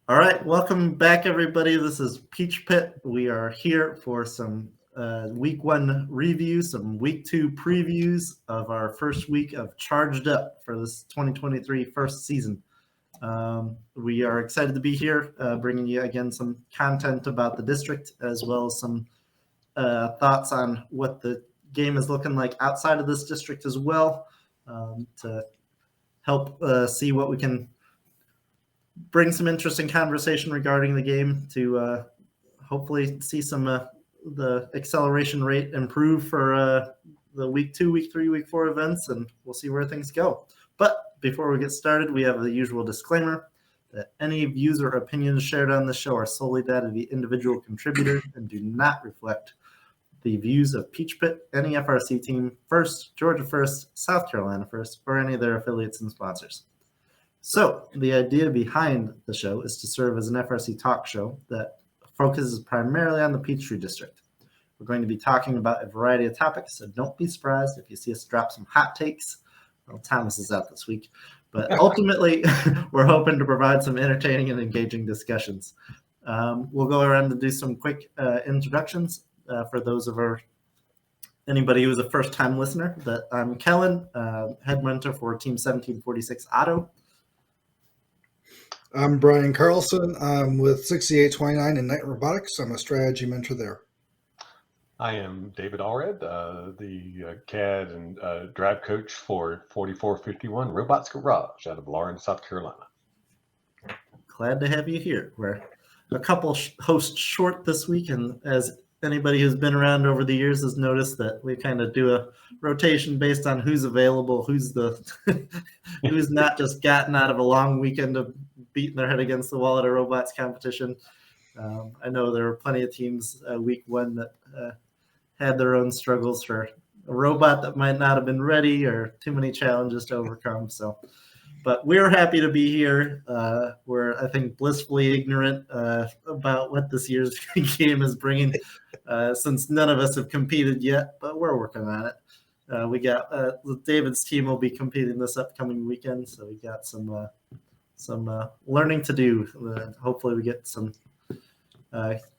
All right, welcome back, everybody. This is Peach Pit. We are here for some week one review, some week two previews of our first week of Charged Up for this 2023 first season. We are excited to be here, bringing you again some content about the district, as well as some thoughts on what the game is looking like outside of this district as well, to help see what we can bring some interesting conversation regarding the game to hopefully see some the acceleration rate improve for the week 2, week 3, week 4 events, and we'll see where things go. But before we get started, we have the usual disclaimer that any views or opinions shared on the show are solely that of the individual contributor and do not reflect the views of Peach Pit, any FRC team, First, Georgia First, South Carolina First, or any of their affiliates and sponsors. So the idea behind the show is to serve as an FRC talk show that focuses primarily on the Peachtree District. We're going to be talking about a variety of topics, so don't be surprised if you see us drop some hot takes. Well, Thomas is out this week, but ultimately we're hoping to provide some entertaining and engaging discussions. We'll go around and do some quick introductions for those of anybody who's a first-time listener. That I'm Kellen, head mentor for Team 1746 Auto. I'm Brian Carlson. I'm with 6829 in Night Robotics. I'm a strategy mentor there. I am David Allred, the CAD and drive coach for 4451 Robots Garage out of Lawrence, South Carolina. Glad to have you here. We're a couple hosts short this week, and as anybody who's been around over the years has noticed, that we kind of do a rotation based on who's available, who's who's not just gotten out of a long weekend of beating their head against the wall at a robots competition. I know there were plenty of teams week one that had their own struggles for a robot that might not have been ready or too many challenges to overcome. But we're happy to be here. We're, I think, blissfully ignorant about what this year's game is bringing, since none of us have competed yet, but we're working on it. We got David's team will be competing this upcoming weekend, so we got some learning to do. Hopefully we get some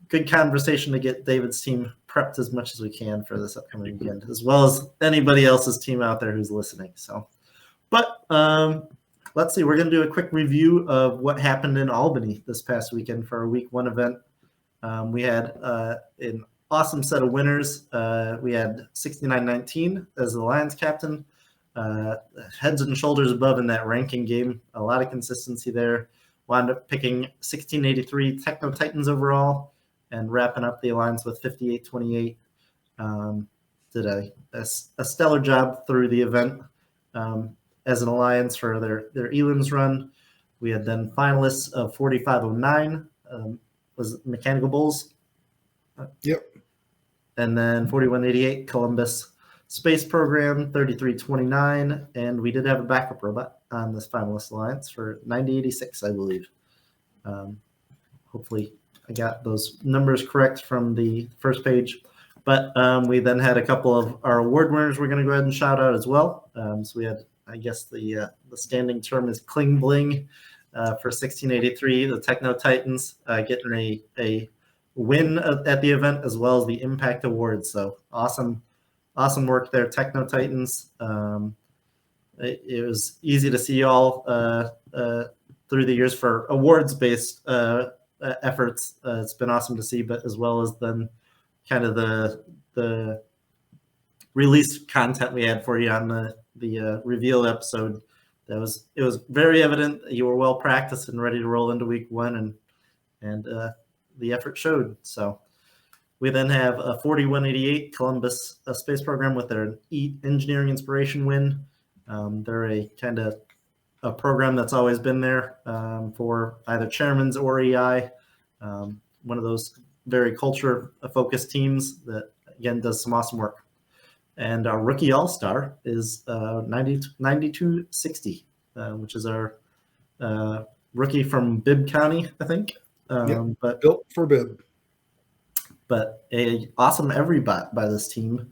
good conversation to get David's team prepped as much as we can for this upcoming weekend, as well as anybody else's team out there who's listening. But let's see, we're going to do a quick review of what happened in Albany this past weekend for our week one event. We had an awesome set of winners. We had 6919 as the Lions captain. Heads and shoulders above in that ranking game. A lot of consistency there. Wound up picking 1683 Techno Titans overall and wrapping up the alliance with 5828. Did a stellar job through the event as an alliance for their elims run. We had then finalists of 4509 was Mechanical Bulls. Yep. And then 4188 Columbus Space Program, 3329, and we did have a backup robot on this finalist alliance for 9086, I believe. Hopefully I got those numbers correct from the first page. But we then had a couple of our award winners we're going to go ahead and shout out as well. So we had, I guess the standing term is Kling Bling for 1683, the Techno Titans, getting a win at the event, as well as the Impact Award. So awesome work there, Techno Titans. It was easy to see all through the years for awards-based efforts. It's been awesome to see, but as well as then kind of the release content we had for you on the reveal episode. It was very evident that you were well practiced and ready to roll into week one, and the effort showed. So we then have a 4188 Columbus Space Program with their engineering inspiration win. They're a kind of a program that's always been there for either chairmans or EI. One of those very culture-focused teams that, again, does some awesome work. And our rookie all-star is 9260, which is our rookie from Bibb County, I think. But built for Bibb. But a awesome every bot by this team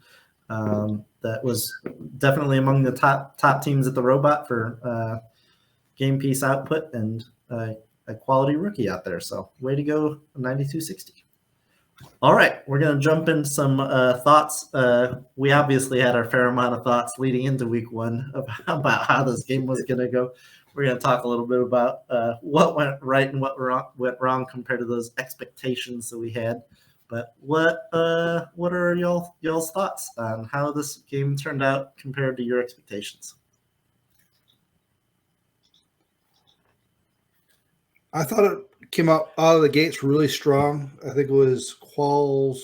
that was definitely among the top teams at the robot for game piece output, and a quality rookie out there. So way to go, 9260. All right, we're going to jump into some thoughts. We obviously had our fair amount of thoughts leading into week one about how this game was going to go. We're going to talk a little bit about what went right and what went wrong compared to those expectations that we had. But what are y'all's thoughts on how this game turned out compared to your expectations? I thought it came out of the gates really strong. I think it was Quals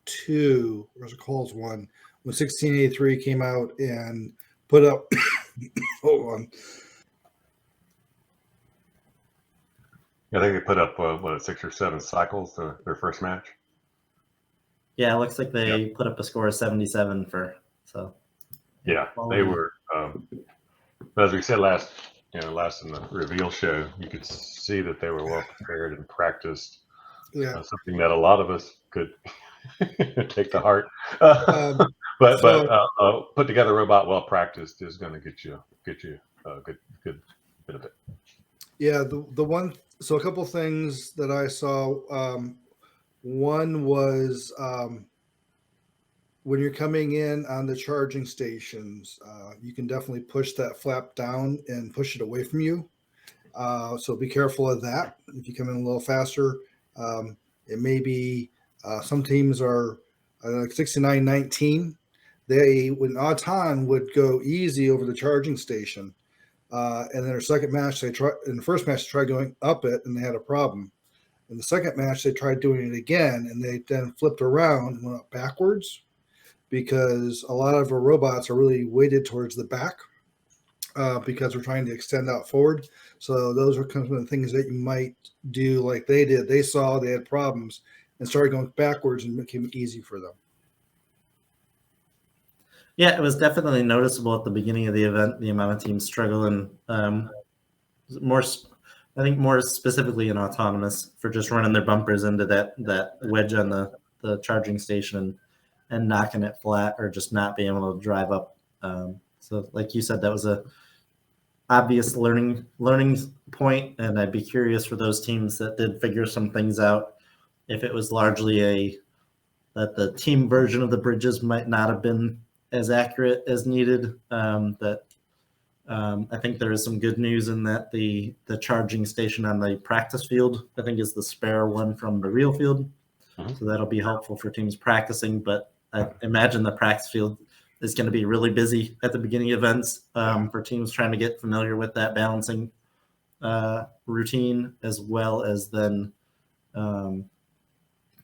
2, or was it Quals 1, when 1683 came out and put up hold on. I think they put up 6 or 7 cycles to their first match. Yeah, it looks like they put up a score of 77 Yeah, they were. But as we said last in the reveal show, you could see that they were well prepared and practiced. Yeah, something that a lot of us could take to heart. But put together robot well practiced is going to get you a good bit of it. Yeah, the one. So a couple things that I saw. One was when you're coming in on the charging stations, you can definitely push that flap down and push it away from you. So be careful of that. If you come in a little faster, it may be some teams are like 69-19. They, when Auton would go easy over the charging station. And then their second match, in the first match, they tried going up it and they had a problem. In the second match, they tried doing it again and they then flipped around and went up backwards because a lot of our robots are really weighted towards the back because we're trying to extend out forward. So those are kind of the things that you might do like they did. They saw they had problems and started going backwards and it became easy for them. Yeah, it was definitely noticeable at the beginning of the event, the amount of teams struggling. More specifically in autonomous for just running their bumpers into that wedge on the charging station and knocking it flat or just not being able to drive up. So like you said, that was a obvious learning point, and I'd be curious for those teams that did figure some things out if it was largely that the team version of the bridges might not have been as accurate as needed. I think there is some good news in that the charging station on the practice field, I think, is the spare one from the real field. So that'll be helpful for teams practicing. But I imagine the practice field is going to be really busy at the beginning of events for teams trying to get familiar with that balancing routine, as well as then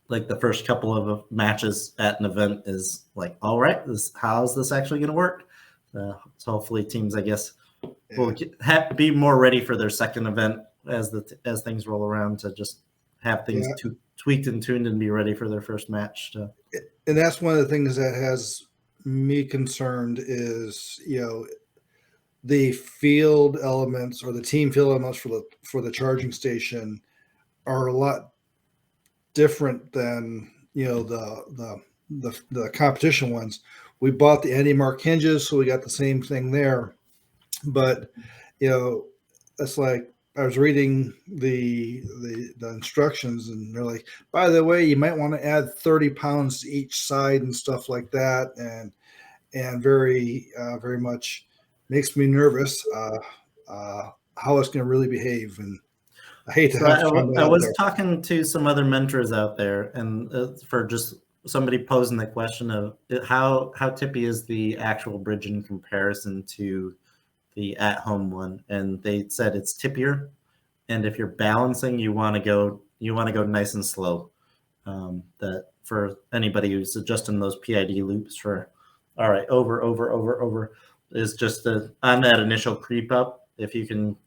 like the first couple of matches at an event is like, all right, how is this actually going to work? So hopefully teams, I guess, will be more ready for their second event as things roll around to just have things tweaked and tuned and be ready for their first match. And that's one of the things that has me concerned is, the field elements or the team field elements for the charging station are a lot different than the competition ones. We bought the Andy Mark hinges, so we got the same thing there. But it's like I was reading the instructions, and they're like, by the way, you might want to add 30 pounds to each side and stuff like that, and very very much makes me nervous how it's going to really behave. And I hate to have to I was talking to some other mentors out there, and for just somebody posing the question of how tippy is the actual bridge in comparison to the at-home one, and they said it's tippier, and if you're balancing, you want to go nice and slow. That for anybody who's adjusting those PID loops for all right over is just on that initial creep up. If you can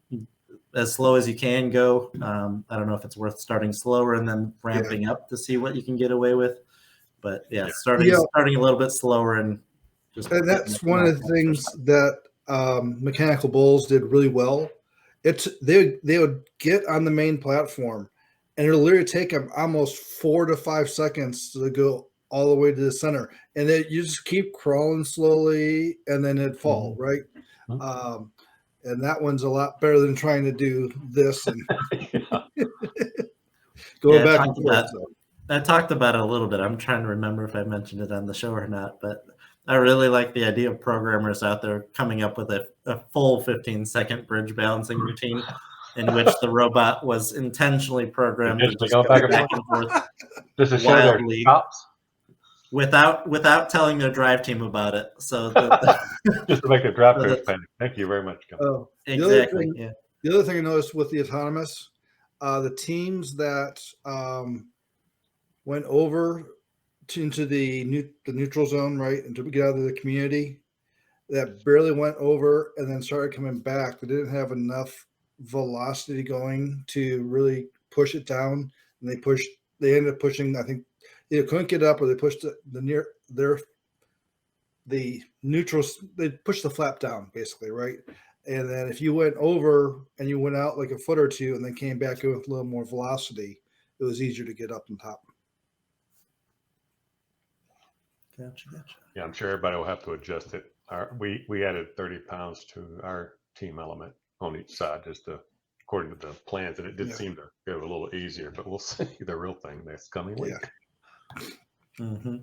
as slow as you can go. I don't know if it's worth starting slower and then ramping up to see what you can get away with. But starting a little bit slower and that's one of the things that Mechanical Bulls did really well. They would get on the main platform, and it'll literally take them almost 4 to 5 seconds to go all the way to the center, and then you just keep crawling slowly, and then it'd fall right. And that one's a lot better than trying to do this and Going back and forth. I talked about it a little bit. I'm trying to remember if I mentioned it on the show or not, but I really like the idea of programmers out there coming up with a full 15-second bridge balancing routine in which the robot was intentionally programmed to just go back and forth just to show their chops, without telling their drive team about it. So just to make the drive coach panic. Thank you very much, Kellen. Oh, exactly. The other thing I noticed with the autonomous, the teams that went over into the neutral zone, right, and to get out of the community, that barely went over and then started coming back. They didn't have enough velocity going to really push it down, and they ended up pushing. I think they couldn't get up, or they pushed the neutral. They pushed the flap down, basically, right. And then if you went over and you went out like a foot or two and then came back with a little more velocity, it was easier to get up on top. Gotcha. Yeah, I'm sure everybody will have to adjust it. We added 30 pounds to our team element on each side, just according to the plans, and it did seem to go a little easier. But we'll see the real thing next coming week. Yeah. Mm-hmm.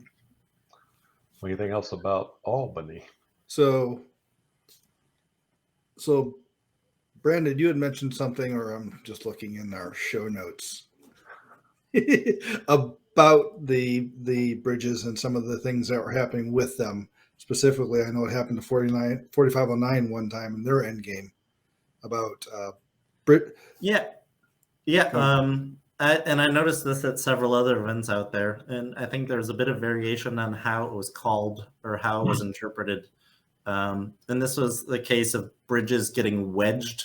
Anything else about Albany? So Brandon, you had mentioned something, or I'm just looking in our show notes about the bridges and some of the things that were happening with them. Specifically, I know it happened to 4509 one time in their end game about Brit. Yeah. I noticed this at several other events out there, and I think there's a bit of variation on how it was called or how it was interpreted. And this was the case of bridges getting wedged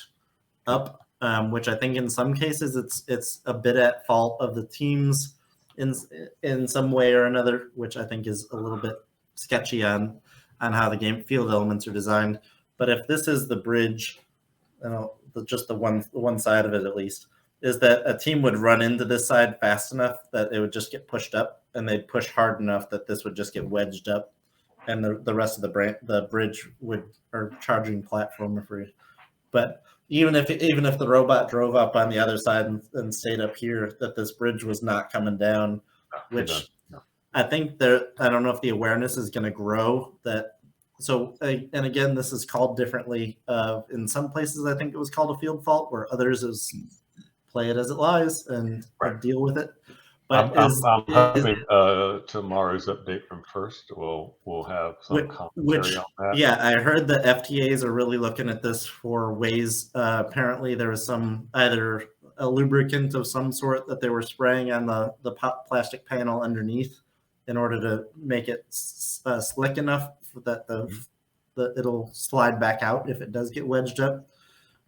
up, which I think in some cases it's a bit at fault of the teams in some way or another, which I think is a little bit sketchy on how the game field elements are designed. But if this is the bridge, just the one side of it at least, is that a team would run into this side fast enough that it would just get pushed up, and they'd push hard enough that this would just get wedged up, and the rest of the bridge or charging platform but even if the robot drove up on the other side and stayed up here, that this bridge was not coming down, which I think I don't know if the awareness is going to grow that. So, and again, this is called differently. In some places, I think it was called a field fault, where others is play it as it lies and deal with it. But I'm hoping tomorrow's update from First we'll have some commentary on that. Yeah, I heard the FTAs are really looking at this for ways. Apparently, there was either a lubricant of some sort that they were spraying on the plastic panel underneath in order to make it slick enough that it'll slide back out if it does get wedged up.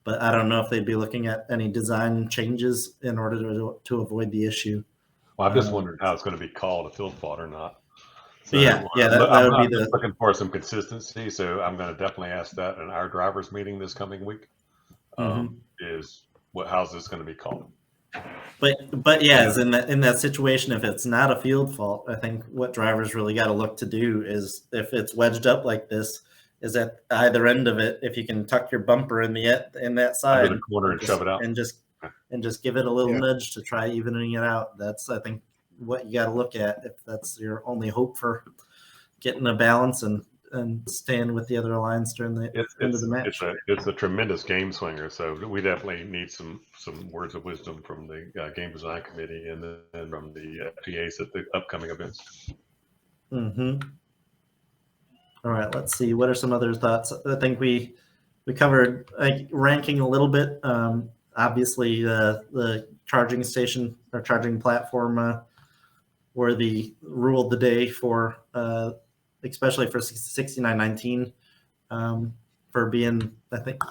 But I don't know if they'd be looking at any design changes in order to avoid the issue. Well, I'm just wondering how it's going to be called, a field fault or not. So, that would be looking for some consistency. So I'm going to definitely ask that in our drivers meeting this coming week. How's this going to be called? But yeah, in that situation, if it's not a field fault, I think what drivers really got to look to do is, if it's wedged up like this, is at either end of it, if you can tuck your bumper in that side the corner and shove it out, and just give it a little nudge to try evening it out. That's, I think, what you got to look at if that's your only hope for getting a balance and staying with the other lines during the end of the match. It's a tremendous game swinger, so we definitely need some words of wisdom from the game design committee and then from the PAs at the upcoming events. Mm-hmm. All right, let's see. What are some other thoughts? I think we covered ranking a little bit. Obviously, the charging station or charging platform were the rule of the day for, especially for 6919, for being, I think,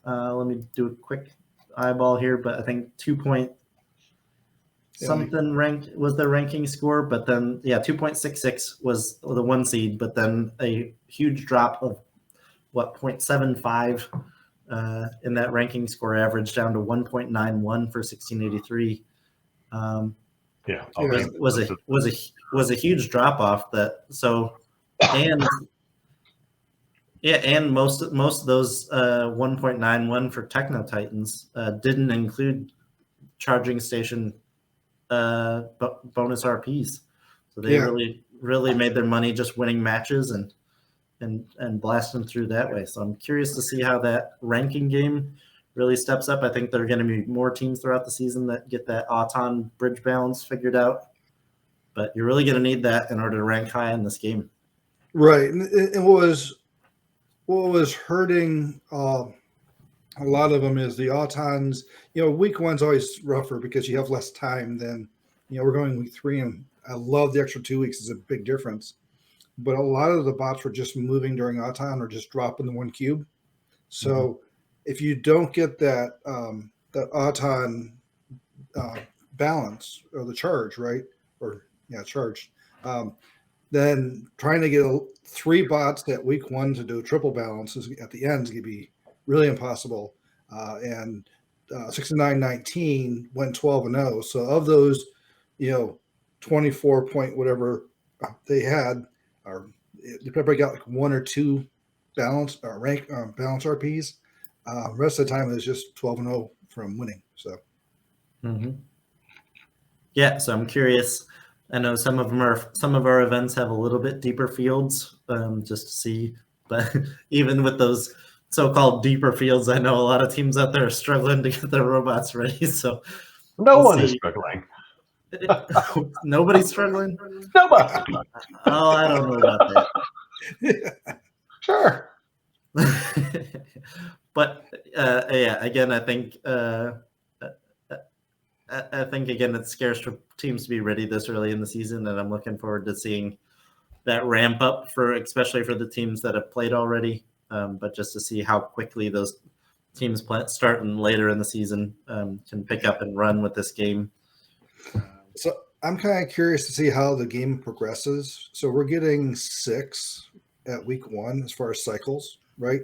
let me do a quick eyeball here, but I think 2 something rank was the ranking score, but then 2.66 was the 1 seed, but then a huge drop of 0.75 in that ranking score average down to 1.91 for 1683. Was a huge drop off and most of those 1.91 for Techno Titans didn't include charging station bonus RPs. So they Yeah. really made their money just winning matches and blasting through that way. So I'm curious to see how that ranking game really steps up. I think there are going to be more teams throughout the season that get that Auton bridge balance figured out. But you're really going to need that in order to rank high in this game. Right. And what was hurting a lot of them is the Autons. Week one's always rougher because you have less time than, we're going week 3, and I love the extra 2 weeks. It's a big difference. But a lot of the bots were just moving during Auton or just dropping the 1 cube. So if you don't get that Auton balance or the charge, right? Charge. Then trying to get 3 bots at week 1 to do triple balance at the end is going to be really impossible. And 69-19 went 12-0. So of those, 24 point whatever they had, or they probably got like 1 or 2 balance or rank balance RPs. Rest of the time it was just 12-0 from winning. So. Yeah, so I'm curious. I know some of our events have a little bit deeper fields, just to see. But even with those so-called deeper fields, I know a lot of teams out there are struggling to get their robots ready. So no one is struggling. Nobody's struggling. Nobody. Oh, I don't know about that. Sure. But again, I think again it's scarce for teams to be ready this early in the season, and I'm looking forward to seeing that ramp up especially for the teams that have played already. But just to see how quickly those teams starting later in the season can pick up and run with this game. So I'm kind of curious to see how the game progresses. So we're getting 6 at week 1 as far as cycles, right?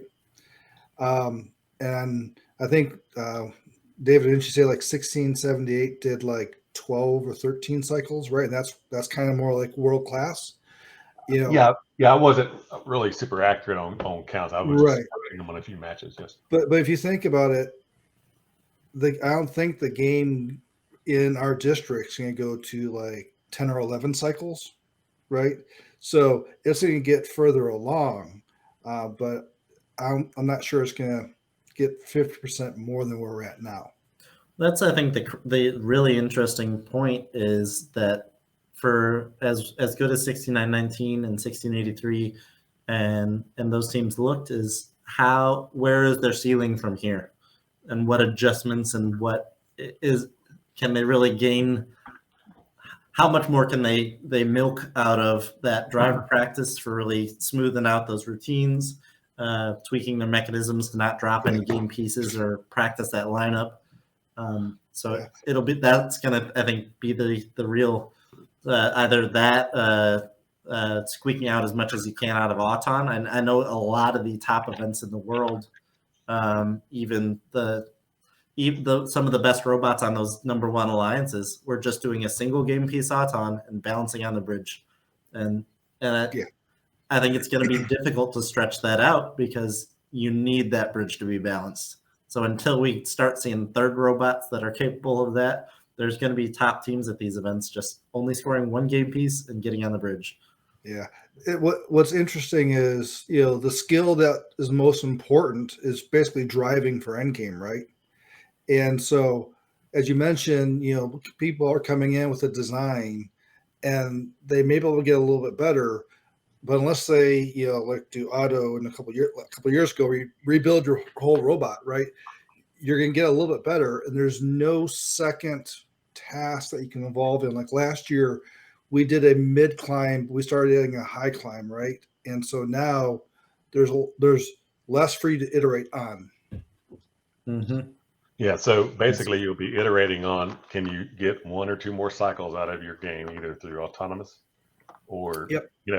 And I think David, didn't you say like 1678 did like 12 or 13 cycles, right? And that's kind of more like world class. Yeah, I wasn't really super accurate on counts. I was just counting them on a few matches, yes. But if you think about it, I don't think the game in our district is going to go to like 10 or 11 cycles, right? So it's going to get further along, but I'm not sure it's going to get 50% more than where we're at now. That's, I think, the really interesting point is that for as good as 69-19 and 1683 and those teams looked, is where is their ceiling from here, and what adjustments and can they really gain? How much more can they milk out of that driver practice for really smoothing out those routines, tweaking their mechanisms to not drop any game pieces or practice that lineup. That's gonna, I think, be the real either that squeaking out as much as you can out of Auton. And I know a lot of the top events in the world, even some of the best robots on those number 1 alliances, we're just doing a single game piece Auton and balancing on the bridge. I think it's going to be difficult to stretch that out because you need that bridge to be balanced. So until we start seeing third robots that are capable of that, there's going to be top teams at these events just only scoring 1 game piece and getting on the bridge. Yeah. What's interesting is, the skill that is most important is basically driving for endgame, right? And so, as you mentioned, people are coming in with a design and they may be able to get a little bit better, but unless they, like do auto in a couple years ago, where you rebuild your whole robot, right? You're going to get a little bit better, and there's no second task that you can evolve in. Like last year, we did a mid climb, we started adding a high climb, right? And so now there's less for you to iterate on. Mm-hmm. Yeah, so basically you'll be iterating on, can you get 1 or 2 more cycles out of your game, either through autonomous or,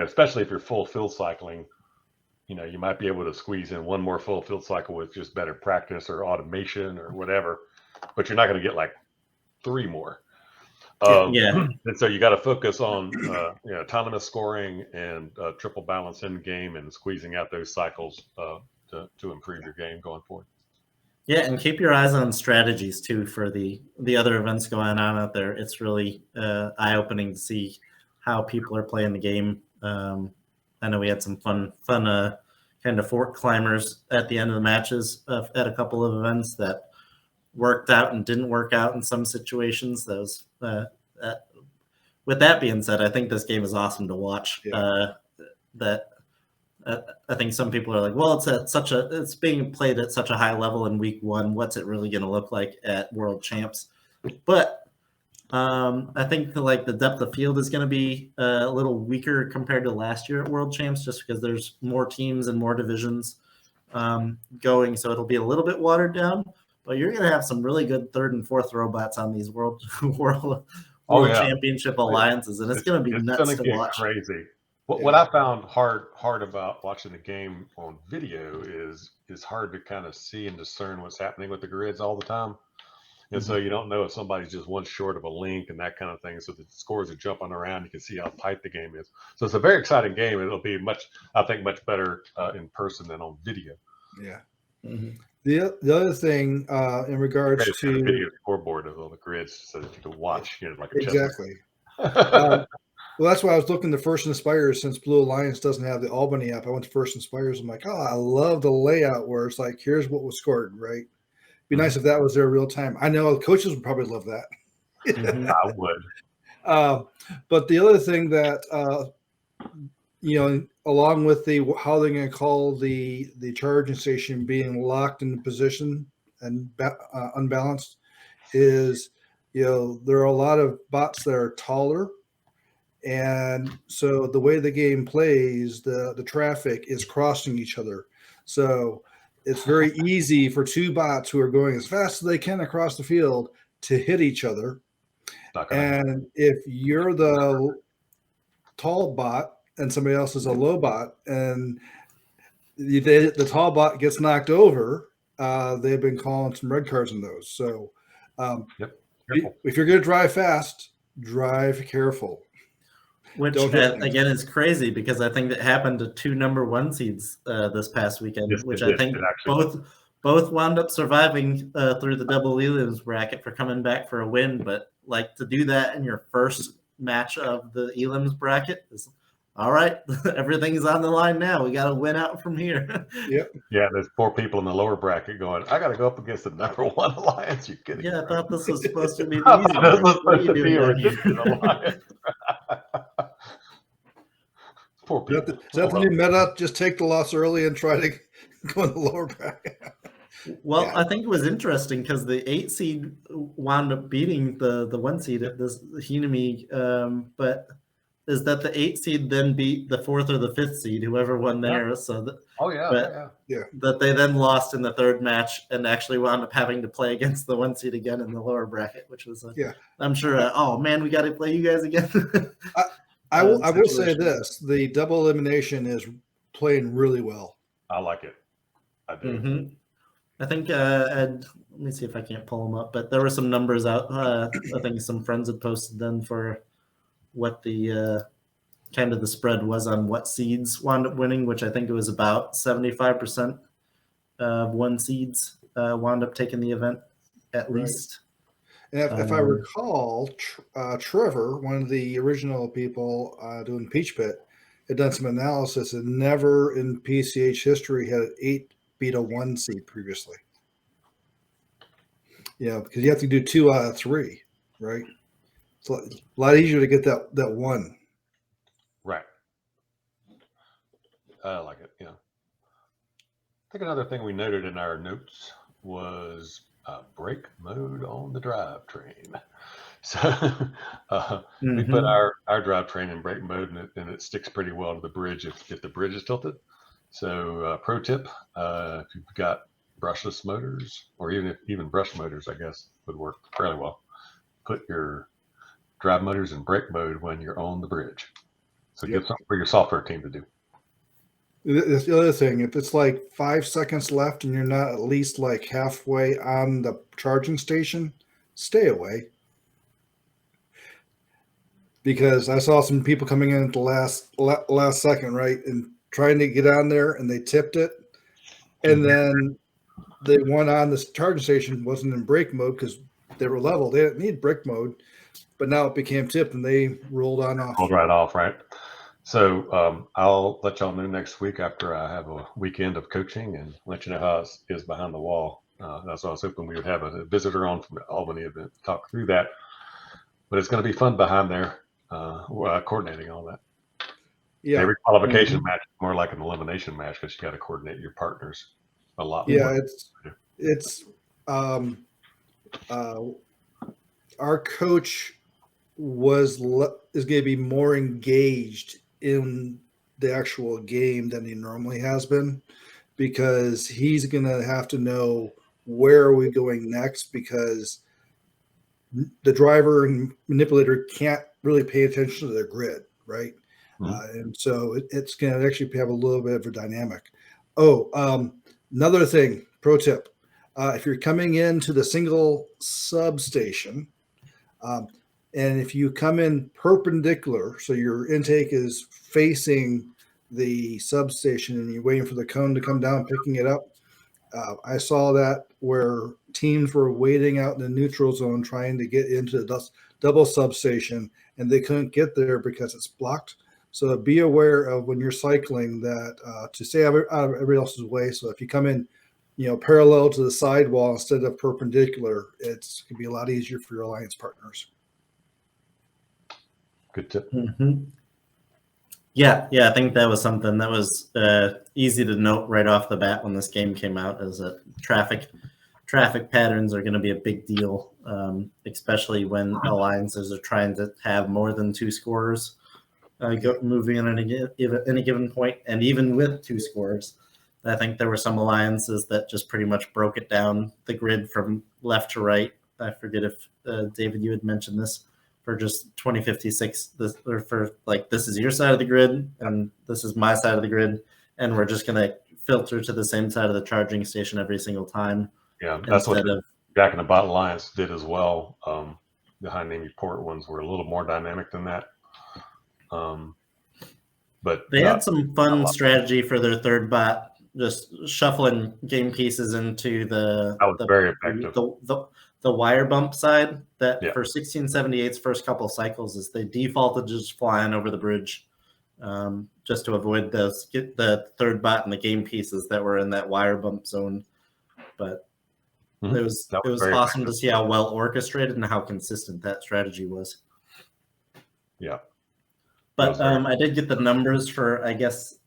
especially if you're full field cycling, you might be able to squeeze in 1 more full field cycle with just better practice or automation or whatever, but you're not going to get like 3 more. And so you got to focus on autonomous scoring and triple balance in game and squeezing out those cycles to improve your game going forward. Yeah, and keep your eyes on strategies too for the other events going on out there. It's really eye-opening to see how people are playing the game. I know we had some fun kind of fort climbers at the end of the matches at a couple of events that worked out and didn't work out in some situations. That was with that being said, I think this game is awesome to watch. Yeah. I think some people are like, well, it's being played at such a high level in week one. What's it really going to look like at World Champs? But I think the depth of field is going to be a little weaker compared to last year at World Champs, just because there's more teams and more divisions going. So it'll be a little bit watered down. But you're going to have some really good third and fourth robots on these world championship alliances, and it's going to be nuts to watch. Crazy. What I found hard about watching the game on video is hard to kind of see and discern what's happening with the grids all the time. And so you don't know if somebody's just one short of a link and that kind of thing. So the scores are jumping around. You can see how tight the game is. So it's a very exciting game. It'll be much better in person than on video. Yeah. Mm-hmm. The other thing in regards to video scoreboard of all the grids so that you can watch, like a exactly. Well, that's why I was looking to First Inspires since Blue Alliance doesn't have the Albany app. I went to First Inspires. I'm like, oh, I love the layout where it's like, here's what was scored, right? Be nice if that was there real time. I know the coaches would probably love that. I would. But the other thing that, along with how they're going to call the charging station being locked into position and unbalanced is, there are a lot of bots that are taller. And so the way the game plays, the traffic is crossing each other. So it's very easy for two bots who are going as fast as they can across the field to hit each other. And if you're the tall bot and somebody else is a low bot and the tall bot gets knocked over, they've been calling some red cards in those. So if you're going to drive fast, drive careful. Which, again, is crazy because I think that happened to two number one seeds this past weekend, which I think both wound up surviving through the double elims bracket for coming back for a win. But to do that in your first match of the elims bracket is all right. Everything's on the line now. We got to win out from here. Yep. Yeah, there's 4 people in the lower bracket going, I got to go up against the number one alliance. You kidding? Yeah, I thought this was supposed to be the easy one. What are you doing alliance? Poor people. Is that the new meta? Just take the loss early and try to go in the lower bracket. Well, yeah. I think it was interesting because the 8 seed wound up beating the 1 seed at this Hinami, but is that the 8 seed then beat the 4th or the 5th seed, whoever won there. So that they then lost in the 3rd match and actually wound up having to play against the 1 seed again in the lower bracket, which was I'm sure. Oh man, we got to play you guys again. I will say this: the double elimination is playing really well. I like it. I do. Mm-hmm. I think let me see if I can't pull them up, but there were some numbers out. I think some friends had posted them for what the kind of the spread was on what seeds wound up winning, which I think it was about 75% of 1 seeds wound up taking the event at least. And if I recall, Trevor, one of the original people doing Peach Pit, had done some analysis and never in PCH history had an 8 beat a 1 seed previously. Because you have to do 2 out of 3, right? It's a lot easier to get that 1. Right. I like it. Yeah. I think another thing we noted in our notes was brake mode on the drivetrain. So we put our drivetrain in brake mode, and it sticks pretty well to the bridge if the bridge is tilted. So pro tip, if you've got brushless motors, or even brush motors, I guess would work fairly well. Put your drive motors in brake mode when you're on the bridge. So get something for your software team to do. That's the other thing. If it's 5 seconds left and you're not at least halfway on the charging station, stay away. Because I saw some people coming in at the last second, right, and trying to get on there, and they tipped it, and then the one on the charging station wasn't in brake mode because they were level. They didn't need brake mode, but now it became tipped and they rolled on off. Rolled right off, right? So I'll let y'all know next week after I have a weekend of coaching and let you know how it is behind the wall. That's what I was hoping we would have a visitor on from the Albany event to talk through that. But it's going to be fun behind there, coordinating all that. Yeah. Every qualification match is more like an elimination match because you got to coordinate your partners a lot. Yeah, more. it's our coach is going to be more engaged in the actual game than he normally has been, because he's going to have to know where are we going next, because the driver and manipulator can't really pay attention to their grid, right? And so it's going to actually have a little bit of a dynamic. Another thing, pro tip. If you're coming into the single substation, and if you come in perpendicular, so your intake is facing the substation and you're waiting for the cone to come down, picking it up. I saw that where teams were waiting out in the neutral zone trying to get into the double substation, and they couldn't get there because it's blocked. So be aware of when you're cycling that to stay out of everybody else's way. So if you come in, parallel to the sidewall instead of perpendicular, it's going to be a lot easier for your alliance partners. Good tip. Mm-hmm. Yeah, I think that was something that was easy to note right off the bat when this game came out, is that traffic patterns are going to be a big deal, especially when alliances are trying to have more than two scorers moving in any given point. And even with two scorers, I think there were some alliances that just pretty much broke it down the grid from left to right. I forget if David, you had mentioned this, for just 2056, this is your side of the grid and this is my side of the grid, and we're just going to filter to the same side of the charging station every single time. Yeah, that's what the Jack in the Bot Alliance did as well. The high name report ones were a little more dynamic than that. But they had some fun strategy for their third bot, just shuffling game pieces into that was very effective. The wire bump side that for 1678's first couple of cycles is they defaulted just flying over the bridge, just to avoid the third bot and the game pieces that were in that wire bump zone. But it was awesome to see how well orchestrated and how consistent that strategy was. Yeah. But I did get the numbers for, I guess,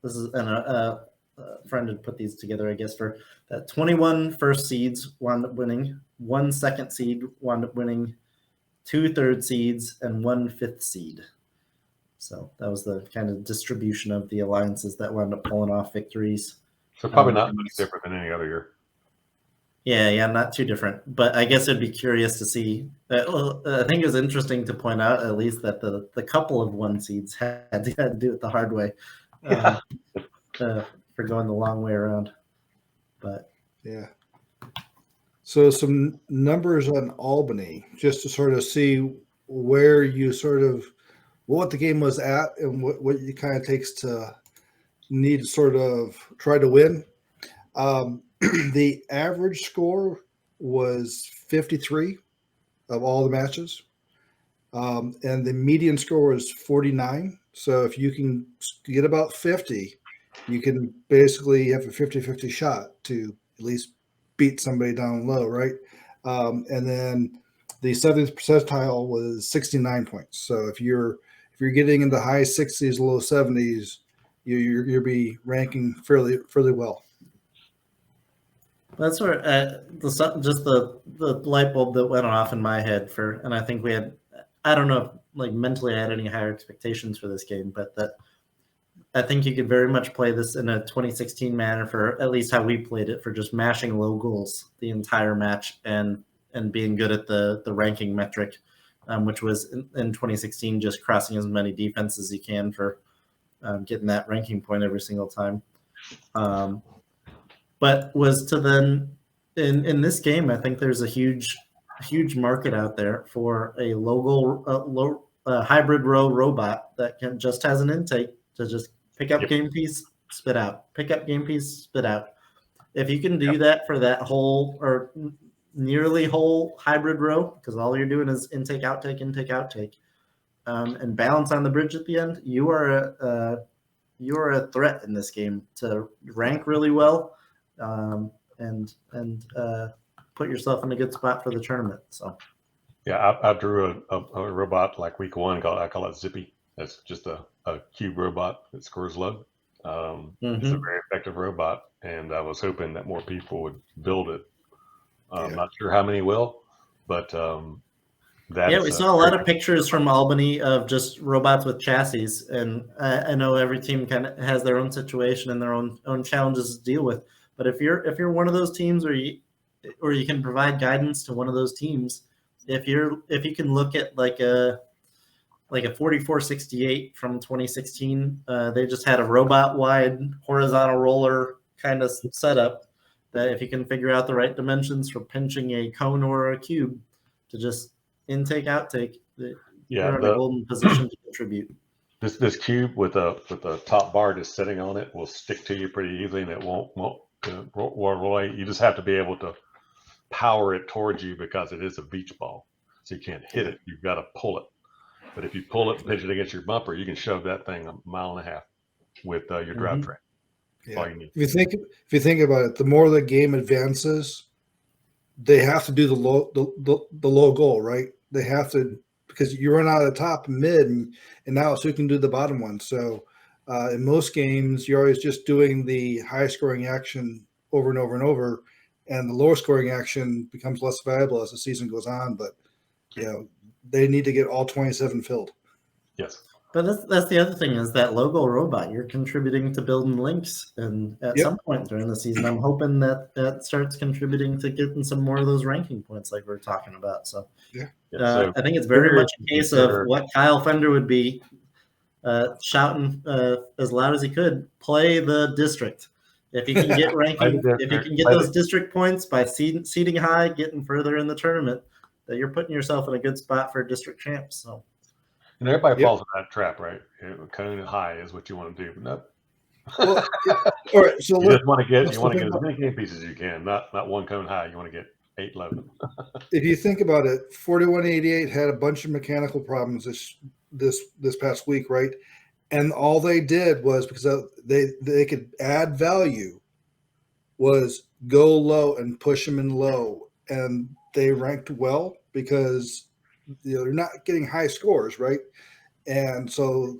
this is a friend had put these together, I guess, for that 21 first seeds wound up winning, 1 second seed wound up winning, 2 third seeds, and 1 fifth seed. So that was the kind of distribution of the alliances that wound up pulling off victories. So probably not much different than any other year. Yeah, not too different. But I guess it'd be curious to see. I think it was interesting to point out, at least, that the couple of 1 seeds had to do it the hard way. For going the long way around. But yeah. So some numbers on Albany, just to sort of see where you what the game was at and what it kind of takes to need to sort of try to win. The average score was 53 of all the matches. And the median score was 49. So if you can get about 50, you can basically have a 50-50 shot to at least beat somebody down low, right? And then the 70th percentile was 69 points. So if you're getting in the high 60s, low 70s, you'll be ranking fairly well. That's where the light bulb that went off in my head and I think we had, I don't know if mentally I had any higher expectations for this game, but that I think you could very much play this in a 2016 manner, for at least how we played it, for just mashing low goals the entire match and being good at the ranking metric, which was in 2016 just crossing as many defenses as you can for getting that ranking point every single time. But was to then in this game, I think there's a huge market out there for a low hybrid row robot that just has an intake to just pick up game piece, spit out, pick up game piece, spit out. if you can do that for that whole or nearly whole hybrid row, because all you're doing is intake, outtake, and balance on the bridge at the end, you are a threat in this game to rank really well, and put yourself in a good spot for the tournament. So Yeah, I drew a robot like week 1 I call it Zippy. That's just a cube robot that scores low. It's a very effective robot, and I was hoping that more people would build it. I'm not sure how many will, but we saw a lot of pictures from Albany of just robots with chassis, and I know every team kind of has their own situation and their own challenges to deal with. But if you're one of those teams, or you can provide guidance to one of those teams, if you can look at like a 4468 from 2016, they just had a robot wide horizontal roller kind of setup that if you can figure out the right dimensions for pinching a cone or a cube to just intake, outtake, you're in a golden position to contribute. This cube with a top bar just sitting on it will stick to you pretty easily, and it won't roll. You just have to be able to power it towards you because it is a beach ball, so you can't hit it. You've got to pull it. But if you pull it and pinch it against your bumper, you can shove that thing 1.5 miles with your drivetrain. Yeah. All you need. If you think about it, the more the game advances, they have to do the low goal, right? They have to, because you run out of the top and mid, and now it's who can do the bottom one. So in most games, you're always just doing the high scoring action over and over and over, and the lower scoring action becomes less valuable as the season goes on. But they need to get all 27 filled. Yes. But that's the other thing, is that low goal robot, you're contributing to building links, and at some point during the season, I'm hoping that starts contributing to getting some more of those ranking points like we're talking about. So so I think it's very much a case of what Kyle Fender would be shouting as loud as he could: play the district. If you can get ranking, if you can get those district points by seeding high, getting further in the tournament, that you're putting yourself in a good spot for district champs. So. And everybody falls in that trap, right? Cone and high is what you want to do. Nope. Well, all right. So you want to get as many game pieces as you can, not one cone high. You want to get 8 low. If you think about it, 4188 had a bunch of mechanical problems this past week, right? And all they did was, because they could add value, was go low and push them in low, and they ranked well because they're not getting high scores, right? And so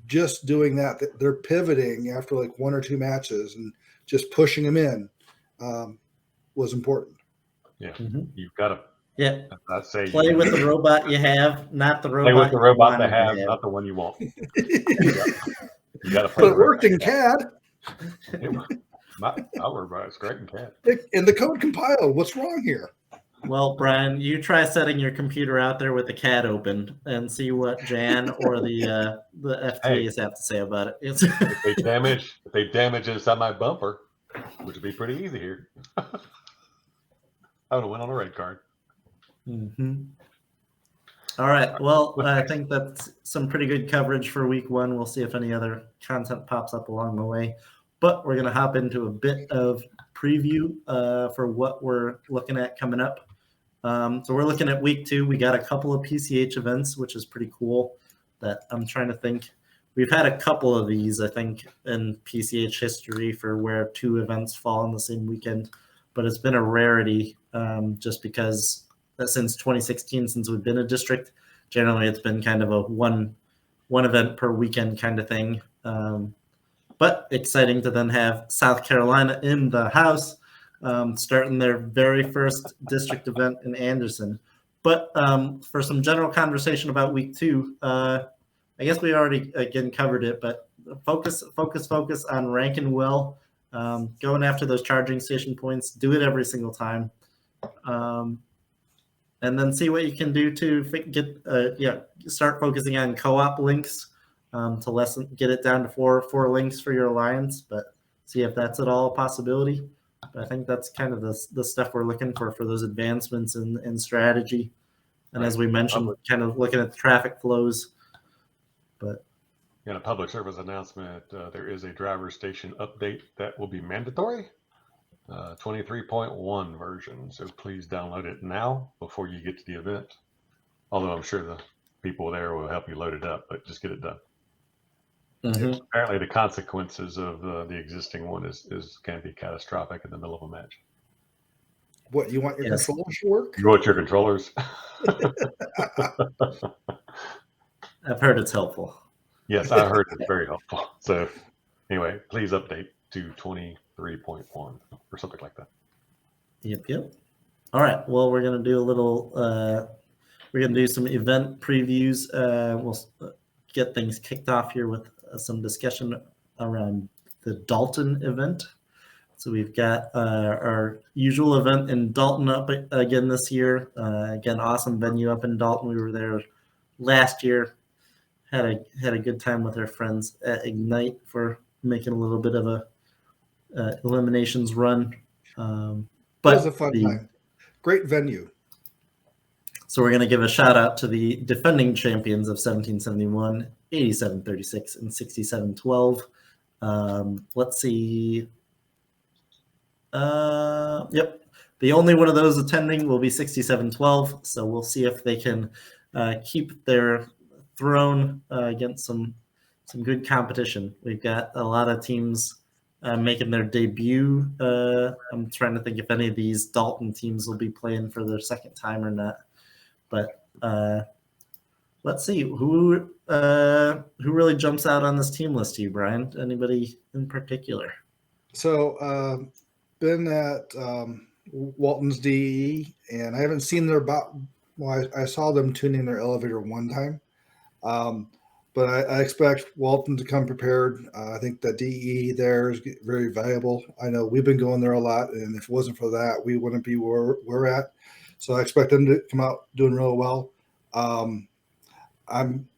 just doing that, they're pivoting after like 1 or 2 matches and just pushing them in was important. Yeah, you've got to. Yeah, say play with the robot you have, not the robot. Play with the robot they have, not the one you want. You got to play. But it worked in CAD. My robot is great in CAD. And the code compiled. What's wrong here? Well, Brian, you try setting your computer out there with the CAD open and see what Jan or the FTAs have to say about it. If they damage inside my bumper, which would be pretty easy here, I would have went on a red card. All right. Well, I think that's some pretty good coverage for week 1. We'll see if any other content pops up along the way. But we're going to hop into a bit of preview for what we're looking at coming up. So we're looking at week 2. We got a couple of PCH events, which is pretty cool. That I'm trying to think. We've had a couple of these, I think, in PCH history for where 2 events fall on the same weekend. But it's been a rarity just because since 2016, since we've been a district, generally it's been kind of a one event per weekend kind of thing. But exciting to then have South Carolina in the house, starting their very first district event in Anderson. But for some general conversation about week 2, I guess we already again covered it, but focus on ranking well, going after those charging station points, do it every single time. And then see what you can do to start focusing on co-op links to get it down to four links for your alliance, but see if that's at all a possibility. But I think that's kind of the stuff we're looking for those advancements in strategy. And as we mentioned, kind of looking at the traffic flows. But in a public service announcement, there is a driver station update that will be mandatory. 23.1 version. So please download it now before you get to the event. Although I'm sure the people there will help you load it up, but just get it done. Mhm. Apparently, the consequences of the existing one can be catastrophic in the middle of a match. What, you want your Yes. controllers to work? You want your controllers? I've heard it's helpful. Yes, I heard it's very helpful. So anyway, please update to 23.1 or something like that. Yep. All right. Well, we're gonna do a little. We're gonna do some event previews. We'll get things kicked off here with some discussion around the Dalton event. So we've got our usual event in Dalton up again this year. Again, awesome venue up in Dalton. We were there last year. Had a good time with our friends at Ignite for making a little bit of a eliminations run. It was a fun time. Great venue. So we're going to give a shout out to the defending champions of 1771, 8736, and 6712. Let's see. Yep. The only one of those attending will be 6712. So we'll see if they can keep their throne against some good competition. We've got a lot of teams making their debut. I'm trying to think if any of these Dalton teams will be playing for their second time or not. But let's see who really jumps out on this team list to you, Brian. Anybody in particular? So been at Walton's DE, and I haven't seen their I saw them tuning their elevator one time, but I expect Walton to come prepared. I think that DE there is very valuable. I know we've been going there a lot, and if it wasn't for that, we wouldn't be where we're at. So I expect them to come out doing real well. I'm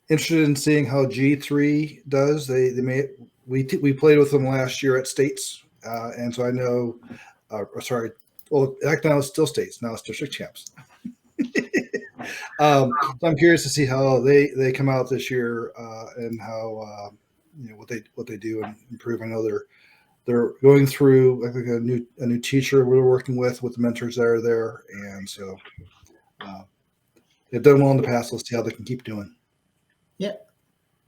interested in seeing how G3 does. We played with them last year at States, and so I know. Well, back now it's still States. Now it's district champs. So I'm curious to see how they come out this year and how what they do and improve. I know they're going through I think a new teacher we're working with the mentors that are there, and so they've done well in the past. Let's see how they can keep doing. Yeah,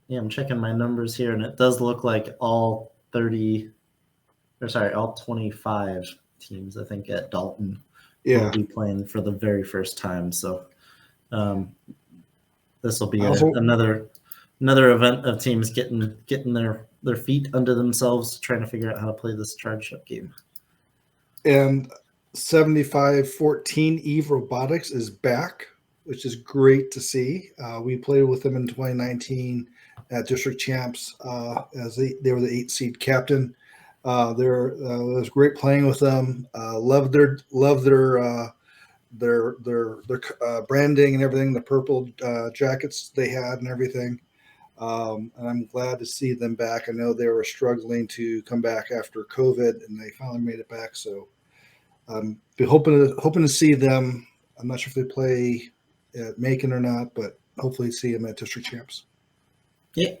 I'm checking my numbers here, and it does look like all 25 teams, I think, at Dalton will be playing for the very first time. So this will be another event of teams getting their feet under themselves, trying to figure out how to play this charge up game. And 7514 Eve Robotics is back, which is great to see. We played with them in 2019 at district champs as they were the 8 seed captain. It was great playing with them. Love their branding and everything. The purple jackets they had and everything. And I'm glad to see them back. I know they were struggling to come back after COVID, and they finally made it back. So be hoping to see them. I'm not sure if they play at Macon or not, but hopefully see them at district champs. Yeah.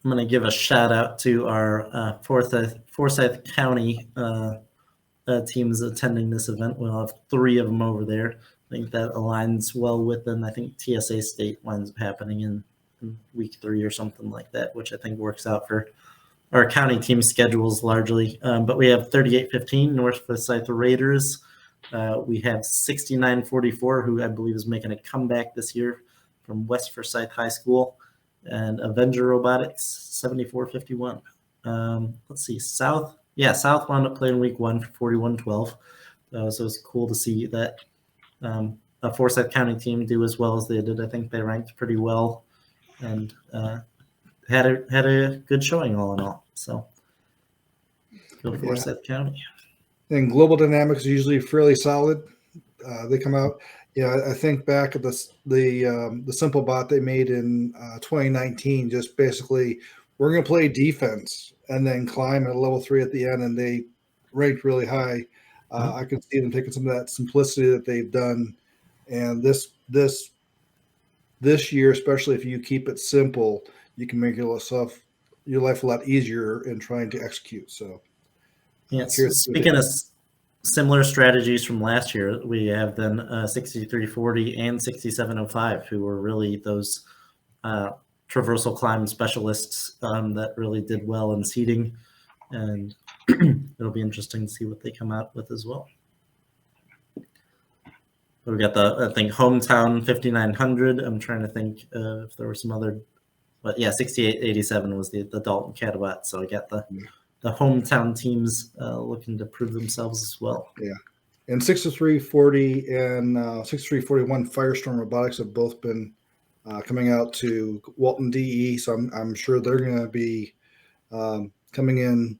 I'm going to give a shout out to our Forsyth County teams attending this event. We'll have 3 of them over there. I think that aligns well with them. I think TSA State winds up happening in week 3 or something like that, which I think works out for our county team schedules largely. But we have 3815 North Forsyth Raiders. We have 6944, who I believe is making a comeback this year from West Forsyth High School. And Avenger Robotics 7451. Let's see, South wound up playing week 1 for 4112. So it's cool to see that a Forsyth County team do as well as they did. I think they ranked pretty well and had a good showing all in all. So go Forsyth County. And Global Dynamics is usually fairly solid. They come out. Yeah, I think back at the simple bot they made in 2019. Just basically, we're going to play defense and then climb at a level 3 at the end, and they ranked really high. I could see them taking some of that simplicity that they've done, and this year, especially if you keep it simple, you can make your life a lot easier in trying to execute. So, yeah. Speaking similar strategies from last year. We have then 6340 and 6705, who were really those traversal climb specialists that really did well in seeding, and it'll be interesting to see what they come out with as well. We got the, I think, hometown 5900. I'm trying to think if there were some other, but yeah, 6887 was the Dalton Catawat. So we got the hometown teams looking to prove themselves as well. Yeah. And 6340 and 6341 Firestorm Robotics have both been coming out to Walton DE. So I'm sure they're going to be coming in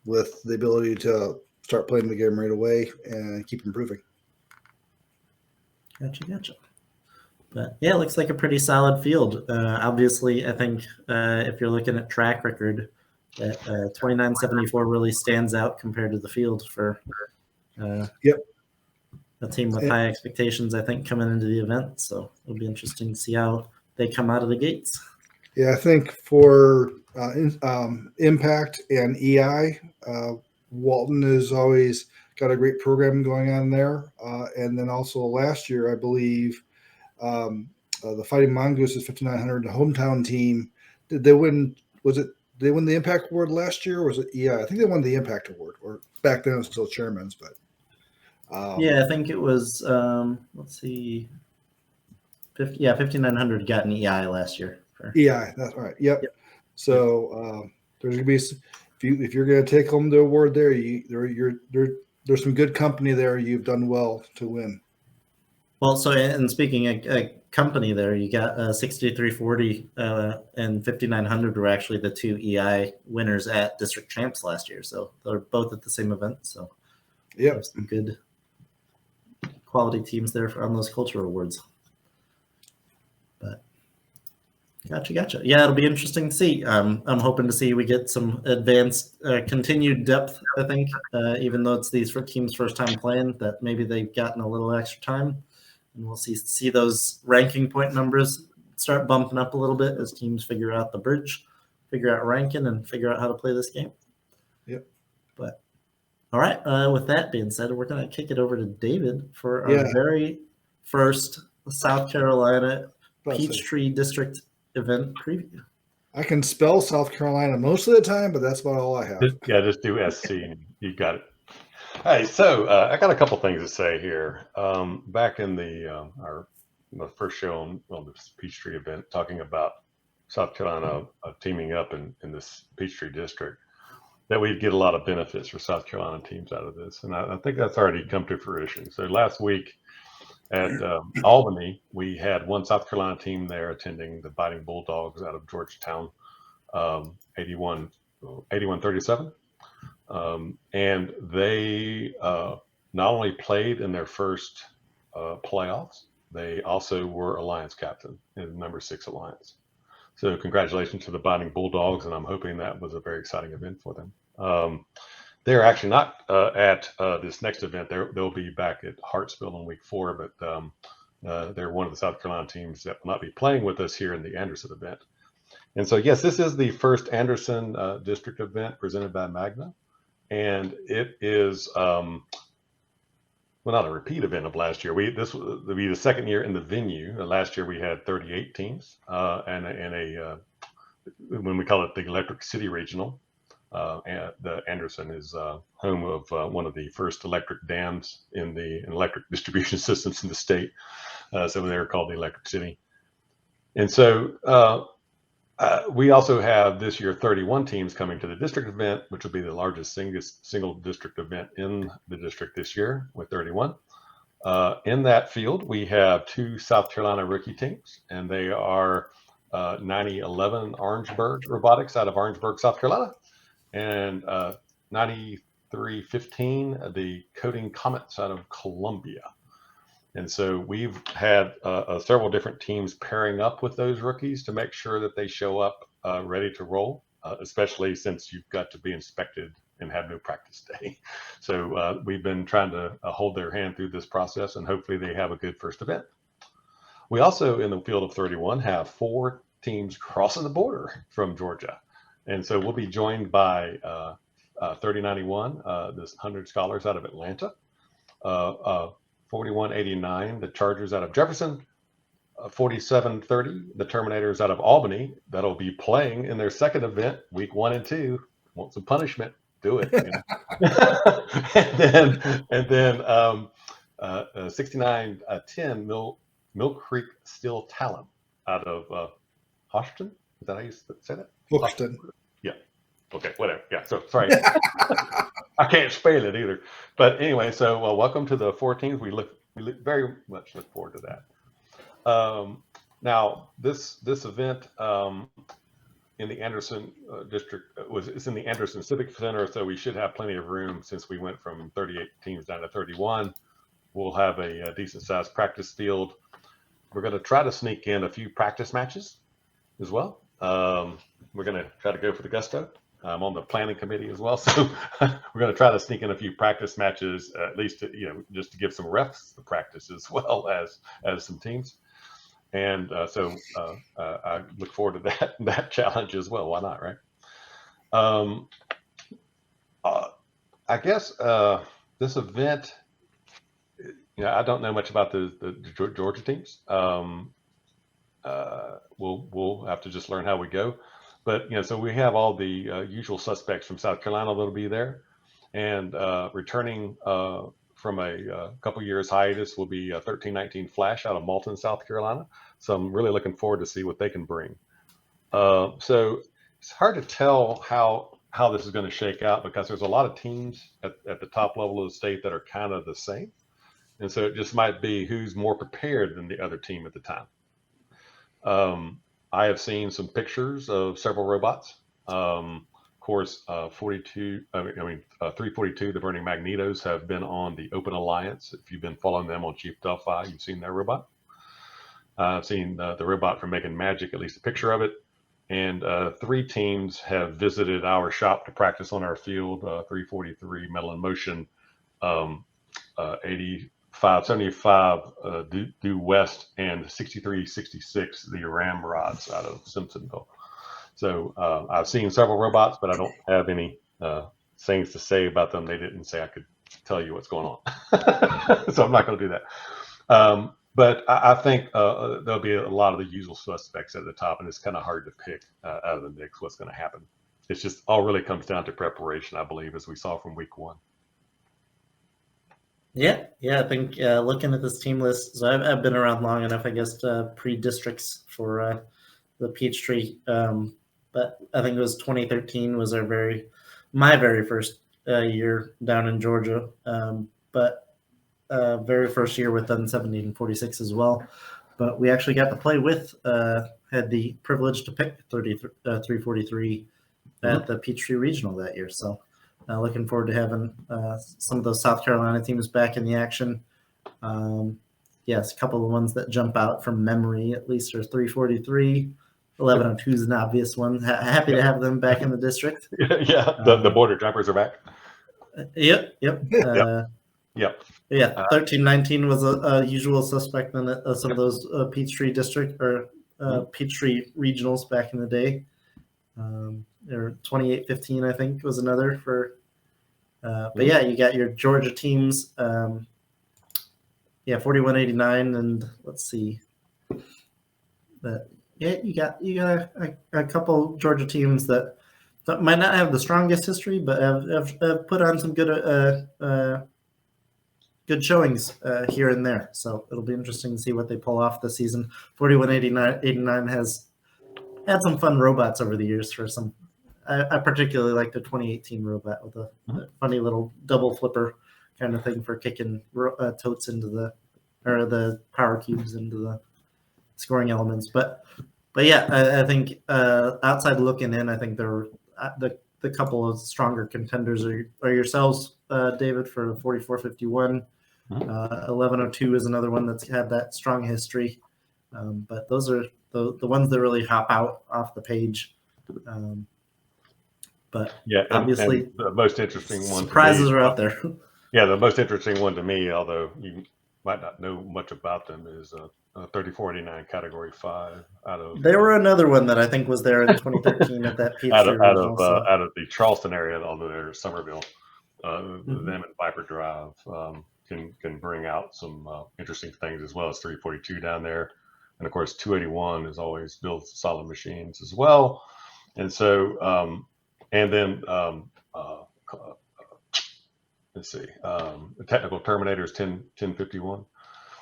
with the ability to start playing the game right away and keep improving. Gotcha. But yeah, it looks like a pretty solid field. Obviously, I think if you're looking at track record, that 2974 really stands out compared to the field for a team with high expectations, I think, coming into the event. So it'll be interesting to see how they come out of the gates. Yeah, I think for Impact and EI, Walton has always got a great program going on there. And then also last year, I believe, the Fighting Mongooses 5900, the hometown team, did they win? They won the Impact Award last year, or was it EI? I think they won the Impact Award, or back then it was still Chairman's, but yeah, I think it was. Let's see, 5900 got an EI last year. EI, that's right. Yep. So there's gonna be, if you're gonna take home the award there, there's some good company there. You've done well to win. Well, so, and speaking of company there, you got 6340 and 5900 were actually the two EI winners at District Champs last year. So they're both at the same event. So yeah, some good quality teams there on those culture awards. But gotcha. Yeah, it'll be interesting to see. I'm hoping to see we get some advanced, continued depth. I think, even though it's these teams' first time playing, that maybe they've gotten a little extra time. And we'll see those ranking point numbers start bumping up a little bit as teams figure out the bridge, figure out ranking, and figure out how to play this game. Yep. But all right, with that being said, we're going to kick it over to David for our very first South Carolina Peachtree District event preview. I can spell South Carolina most of the time, but that's about all I have. Just do SC and you got it. Hey, so I got a couple things to say here. Back in the first show on this Peachtree event, talking about South Carolina teaming up in this Peachtree district, that we'd get a lot of benefits for South Carolina teams out of this, and I think that's already come to fruition. So last week at Albany, we had one South Carolina team there attending the Biting Bulldogs out of Georgetown, 81-37. And they not only played in their first playoffs, they also were Alliance captain in number 6 Alliance. So congratulations to the Biting Bulldogs, and I'm hoping that was a very exciting event for them. They're actually not at this next event. They'll be back at Hartsville in week 4, but they're one of the South Carolina teams that will not be playing with us here in the Anderson event. And so, yes, this is the first Anderson district event presented by Magna. And it is, well, not a repeat event of last year. This will be the second year in the venue. Last year we had 38 teams, and when we call it the Electric City Regional. And the Anderson is home of one of the first electric dams in electric distribution systems in the state. So they were called the Electric City. And so we also have this year 31 teams coming to the district event, which will be the largest single district event in the district this year with 31. In that field, we have 2 South Carolina rookie teams, and they are 9011 Orangeburg Robotics out of Orangeburg, South Carolina, and 9315 the Coding Comets out of Columbia. And so we've had several different teams pairing up with those rookies to make sure that they show up ready to roll, especially since you've got to be inspected and have no practice day. So we've been trying to hold their hand through this process, and hopefully they have a good first event. We also, in the field of 31, have 4 teams crossing the border from Georgia. And so we'll be joined by 3091, this 100 Scholars out of Atlanta. 4189, the Chargers out of Jefferson. 4730, the Terminators out of Albany. That'll be playing in their second event, week 1 and 2. Want some punishment? Do it. and then 6910, Mill Creek Steel Talon out of Houston. Is that how you say that? Houston. Yeah. Okay. Whatever. Yeah. So sorry. I can't spell it either. But anyway, so welcome to the 14th. We very much look forward to that. Now this event in the Anderson district it's in the Anderson Civic Center, so we should have plenty of room since we went from 38 teams down to 31. We'll have a decent sized practice field. We're going to try to sneak in a few practice matches as well. We're going to try to go for the gusto. I'm on the planning committee as well, so we're going to try to sneak in a few practice matches, at least just to give some refs the practice as well as some teams. And so I look forward to that challenge as well. Why not, right? I guess this event, I don't know much about the Georgia teams. We'll have to just learn how we go. But so we have all the usual suspects from South Carolina that'll be there, and returning from a couple years hiatus will be 1319 Flash out of Malton, South Carolina. So I'm really looking forward to see what they can bring. So it's hard to tell how this is going to shake out because there's a lot of teams at the top level of the state that are kind of the same. And so it just might be who's more prepared than the other team at the time. I have seen some pictures of several robots. Of course, 342, the Burning Magnetos have been on the Open Alliance. If you've been following them on Chief Delphi, you've seen their robot. I've seen the robot from Making Magic, at least a picture of it. And 3 teams have visited our shop to practice on our field. 343, Metal in Motion, 8575 due west, and 6366, the Ramrods out of Simpsonville. So I've seen several robots, but I don't have any things to say about them. They didn't say I could tell you what's going on. So I'm not going to do that. But I think there'll be a lot of the usual suspects at the top, and it's kind of hard to pick out of the mix what's going to happen. It's just all really comes down to preparation, I believe, as we saw from week 1. Yeah. I think looking at this team list, so I've been around long enough, I guess, pre-districts for the Peachtree. But I think it was 2013 was my very first year down in Georgia. But very first year with them, 1746 as well. But we actually got to play with, had the privilege to pick 343 at the Peachtree Regional that year. So looking forward to having some of those South Carolina teams back in the action. Yes, a couple of ones that jump out from memory, at least, are 343. 1102 is an obvious one. Happy to have them back in the district. Yeah, the border jumpers are back. Yep. Yep. Yeah, 1319 was a usual suspect in some of those Peachtree district or Peachtree regionals back in the day. Or 2815, I think, was another for. But yeah, you got your Georgia teams. 4189, and let's see. You got a couple Georgia teams that might not have the strongest history, but have put on some good showings here and there. So it'll be interesting to see what they pull off this season. 4189 has had some fun robots over the years for some. I particularly like the 2018 robot with a funny little double flipper kind of thing for kicking totes into the power cubes into the scoring elements. But yeah, I think outside looking in, I think the couple of stronger contenders are yourselves, David, for 4451. 1102 is another one that's had that strong history. But those are the ones that really hop out off the page. But yeah, obviously, and the most interesting one. Surprises are out there. Yeah, the most interesting one to me, although you might not know much about them, is 3489 Category 5 out of. They were another one that I think was there in 2013 at that Peachtree out of the Charleston area, although they're Somerville. Them and Viper Drive. can bring out some interesting things, as well as 342 down there. And of course, 281 is always builds solid machines as well. And so, and then let's see, the technical terminators 1051.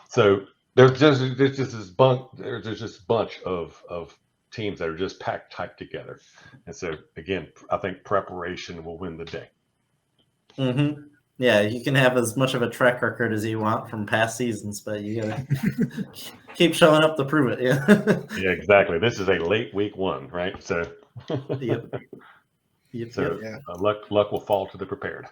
So there's just this bunch of teams that are just packed tight together. And so again, I think preparation will win the day. Mm-hmm. Yeah, you can have as much of a track record as you want from past seasons, but you gotta keep showing up to prove it. Yeah. Yeah, exactly. This is a late week one, right? So, Yep. so luck will fall to the prepared.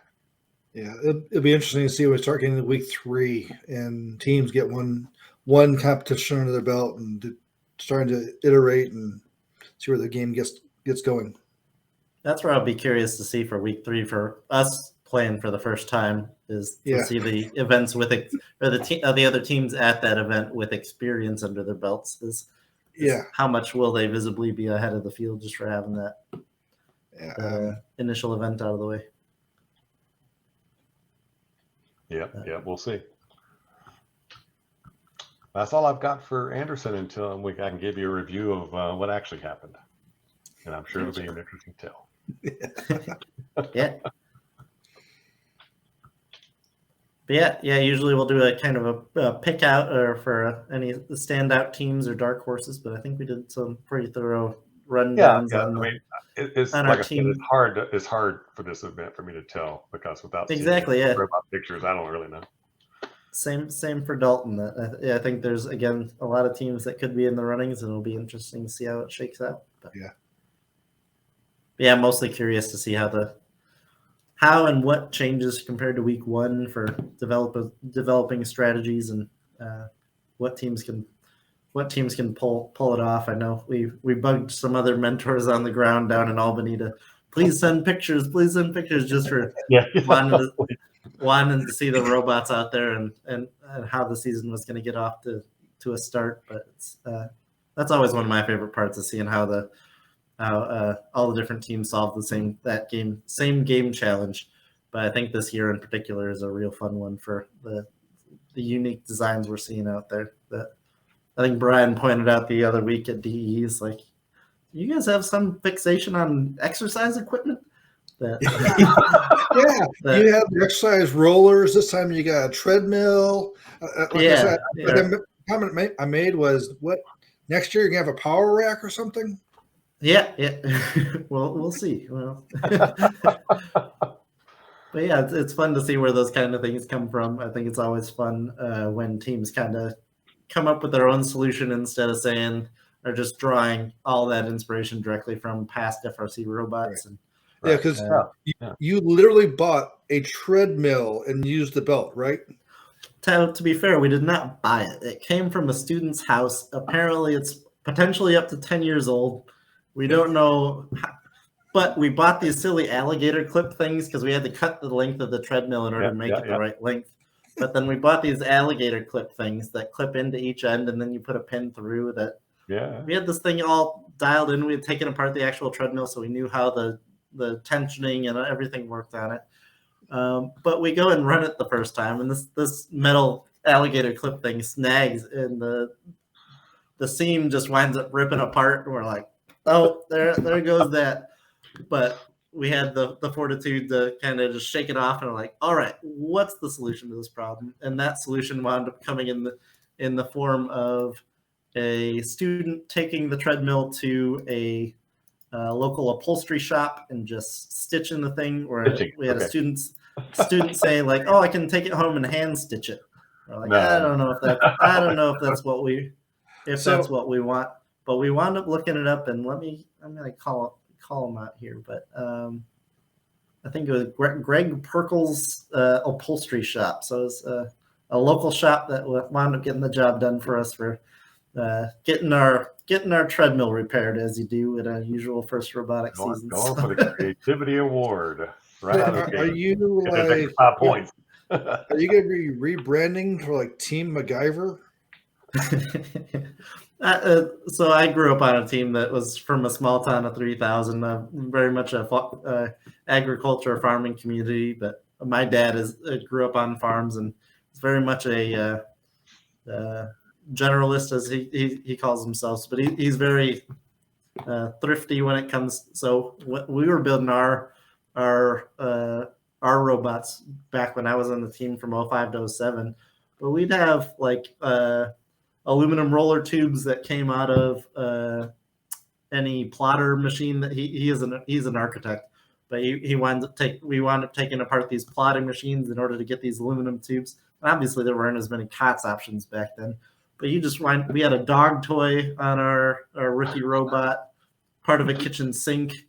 Yeah, it'll be interesting to see when we start getting to week 3 and teams get one competition under their belt and starting to iterate and see where the game gets going. That's where I'll be curious to see for week 3 for us playing for the first time is to see the events with or the other teams at that event with experience under their belts. Is how much will they visibly be ahead of the field just for having that initial event out of the way? Yeah, we'll see. That's all I've got for Anderson until I can give you a review of what actually happened, and I'm sure it'll be an interesting tale. Yeah. But yeah. Usually we'll do a kind of a pick out or for any standout teams or dark horses. But I think we did some pretty thorough rundowns. Yeah. I mean, it's on like our I said, it's hard for this event for me to tell because without seeing robot pictures, I don't really know. Same for Dalton. I think there's again a lot of teams that could be in the runnings, and it'll be interesting to see how it shakes out. But I'm mostly curious to see how and what changes compared to week 1 for developing strategies and what teams can pull it off. I know we bugged some other mentors on the ground down in Albany to please send pictures just for wanting to see the robots out there and how the season was going to get off to a start. But that's always one of my favorite parts of seeing how all the different teams solve the same game challenge. But I think this year in particular is a real fun one for the unique designs we're seeing out there. That I think Brian pointed out the other week at DE is like, you guys have some fixation on exercise equipment. You have the exercise rollers. This time you got a treadmill. The comment I made was, what next year you're gonna have a power rack or something? Yeah. Well, we'll see. Well, but yeah, it's fun to see where those kind of things come from. I think it's always fun when teams kind of come up with their own solution instead of saying or just drawing all that inspiration directly from past FRC robots. Right. Because you literally bought a treadmill and used the belt, right? To be fair, we did not buy it. It came from a student's house. Apparently, it's potentially up to 10 years old. We don't know, but we bought these silly alligator clip things because we had to cut the length of the treadmill in order to make it the right length. But then we bought these alligator clip things that clip into each end, and then you put a pin through that. Yeah. We had this thing all dialed in. We had taken apart the actual treadmill, so we knew how the tensioning and everything worked on it. But we go and run it the first time, and this metal alligator clip thing snags, and the seam just winds up ripping apart, and we're like, oh, there goes that. But we had the fortitude to kind of just shake it off, and we're like, all right, what's the solution to this problem? And that solution wound up coming in the form of a student taking the treadmill to a local upholstery shop and just stitching the thing. Or we had a student say like, "Oh, I can take it home and hand stitch it." We're like, I don't know if that's what we want. But we wound up looking it up, and I'm gonna call him out here, but I think it was Greg Perkle's upholstery shop. So it's a local shop that wound up getting the job done for us for getting our treadmill repaired, as you do at a usual first robotic season. Going for the creativity award, right? Are you like 5 points? Are you gonna be rebranding for like Team MacGyver? So I grew up on a team that was from a small town of 3,000, very much a agriculture farming community. But my dad grew up on farms, and very much a generalist, as he calls himself, but he's very thrifty when it comes. So we were building our robots back when I was on the team from 05 to 07, but we'd have like aluminum roller tubes that came out of any plotter machine that he's an architect, but we wound up taking apart these plotting machines in order to get these aluminum tubes. And obviously there weren't as many COTS options back then, but we had a dog toy on our rookie robot, part of a kitchen sink.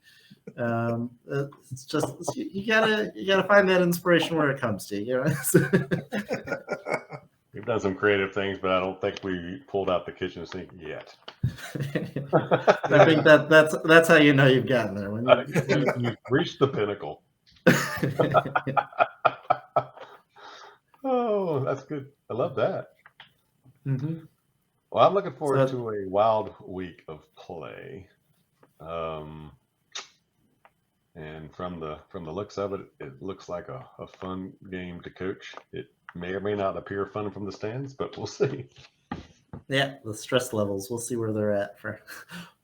It's just you gotta find that inspiration where it comes to, you know. We've done some creative things, but I don't think we pulled out the kitchen sink yet. I think that's how you know you've gotten there. When you've reached the pinnacle. Oh, that's good. I love that. Mm-hmm. Well, I'm looking forward to a wild week of play. And from the looks of it, it looks like a fun game to coach. It may or may not appear fun from the stands, but we'll see. Yeah, the stress levels, we'll see where they're at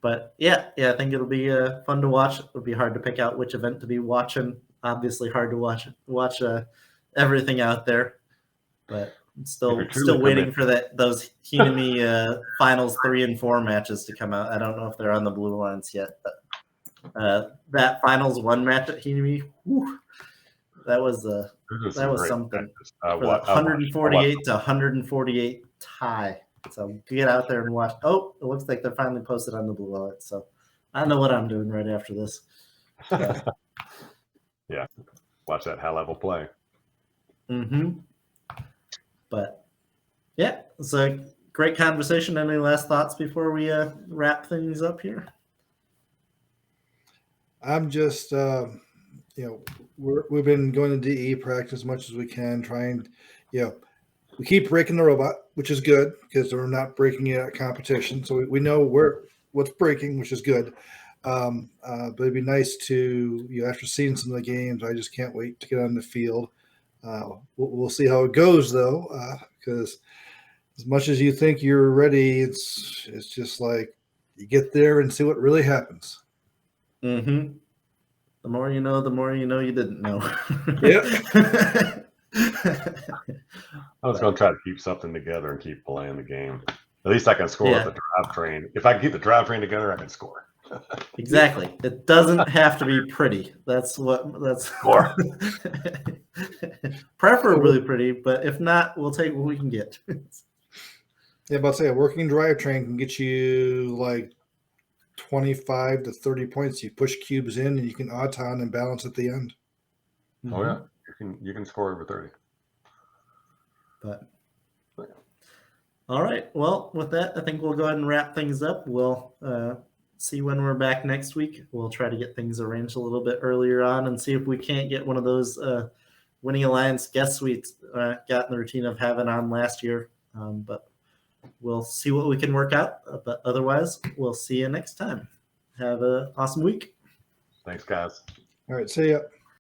but yeah, I think it'll be fun to watch. It'll be hard to pick out which event to be watching. Obviously hard to watch everything out there, but I'm still waiting for those Hinami finals 3 and 4 matches to come out. I don't know if they're on the blue lines yet, but that finals 1 match at Hinami, that was something. For the 148 to 148 tie. So get out there and watch. Oh, it looks like they're finally posted on the blue line. So I know what I'm doing right after this. Yeah, watch that high level play. Mm-hmm. But yeah, it's a great conversation. Any last thoughts before we wrap things up here? I'm just, we've been going to DE practice as much as we can, trying, we keep breaking the robot, which is good because we're not breaking it at competition. So we know what's breaking, which is good. But it'd be nice to, after seeing some of the games, I just can't wait to get on the field. We'll see how it goes though, because as much as you think you're ready, it's just like you get there and see what really happens. Mm-hmm. The more you know you didn't know. Yeah. I was going to try to keep something together and keep playing the game. At least I can score with the drivetrain. If I can keep the drivetrain together, I can score. Exactly. It doesn't have to be pretty. That's Score. Preferably pretty, but if not, we'll take what we can get. Yeah, but I'd say a working drivetrain can get you like 25 to 30 points. You push cubes in and you can auton and balance at the end. Oh yeah, you can score over 30. But all right, well, with that, I think we'll go ahead and wrap things up. We'll see when we're back next week. We'll try to get things arranged a little bit earlier on and see if we can't get one of those Winning Alliance guest suites got in the routine of having on last year. But we'll see what we can work out. But otherwise, we'll see you next time. Have an awesome week. Thanks, guys. All right, see ya.